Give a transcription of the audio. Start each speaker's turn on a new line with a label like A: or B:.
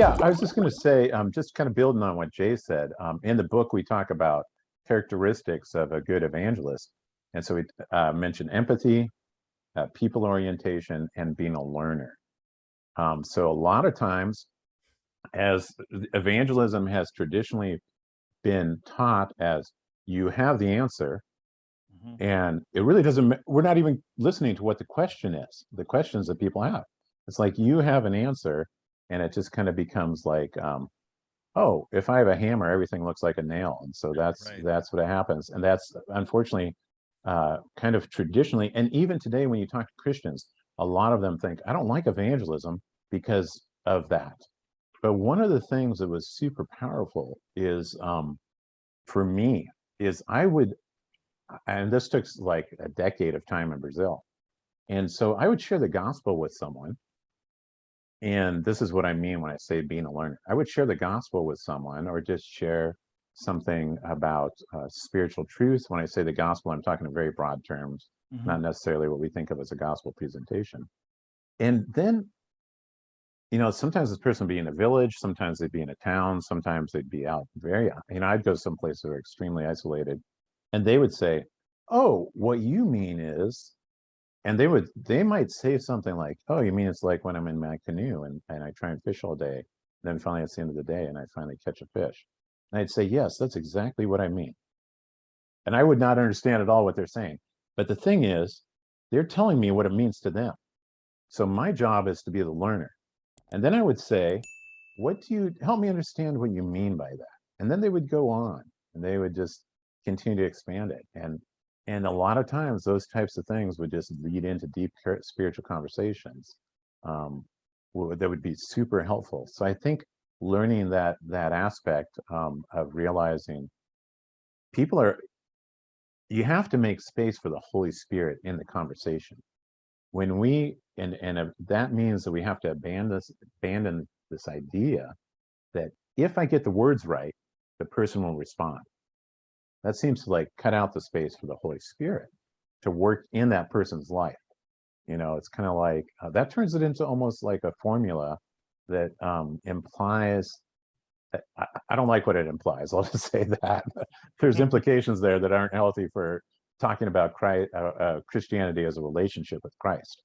A: yeah, I was just going to say, just kind of building on what Jay said. In the book, we talk about characteristics of a good evangelist, and so we mentioned empathy, people orientation, and being a learner. So a lot of times, as evangelism has traditionally been taught as you have the answer, and it really doesn't, we're not even listening to what the question is, the questions that people have. It's like you have an answer, and it just kind of becomes like, oh, if I have a hammer, everything looks like a nail. And so that's what happens. And that's unfortunately kind of traditionally, and even today when you talk to Christians, a lot of them think, I don't like evangelism because of that. But one of the things that was super powerful is, for me, is I would, and this took like a decade of time in Brazil. And so I would share the gospel with someone. And this is what I mean when I say being a learner. I would share the gospel with someone or just share something about spiritual truth. When I say the gospel, I'm talking in very broad terms, not necessarily what we think of as a gospel presentation. And then, sometimes this person would be in a village, sometimes they'd be in a town, sometimes they'd be out very, I'd go someplace that were extremely isolated. And they would say, oh, what you mean is, and they might say something like, oh, you mean it's like when I'm in my canoe and I try and fish all day, and then finally it's the end of the day and I finally catch a fish. And I'd say, yes, that's exactly what I mean. And I would not understand at all what they're saying. But the thing is, they're telling me what it means to them. So my job is to be the learner. And then I would say, what do you help me understand what you mean by that? And then they would go on and they would just continue to expand it. And a lot of times those types of things would just lead into deep spiritual conversations that would be super helpful. So I think learning that aspect of realizing you have to make space for the Holy Spirit in the conversation. When that means that we have to abandon this idea that if I get the words right, the person will respond. That seems to like cut out the space for the Holy Spirit to work in that person's life. It's kind of like that turns it into almost like a formula that implies. I don't like what it implies. I'll just say that there's implications there that aren't healthy for talking about Christianity as a relationship with Christ.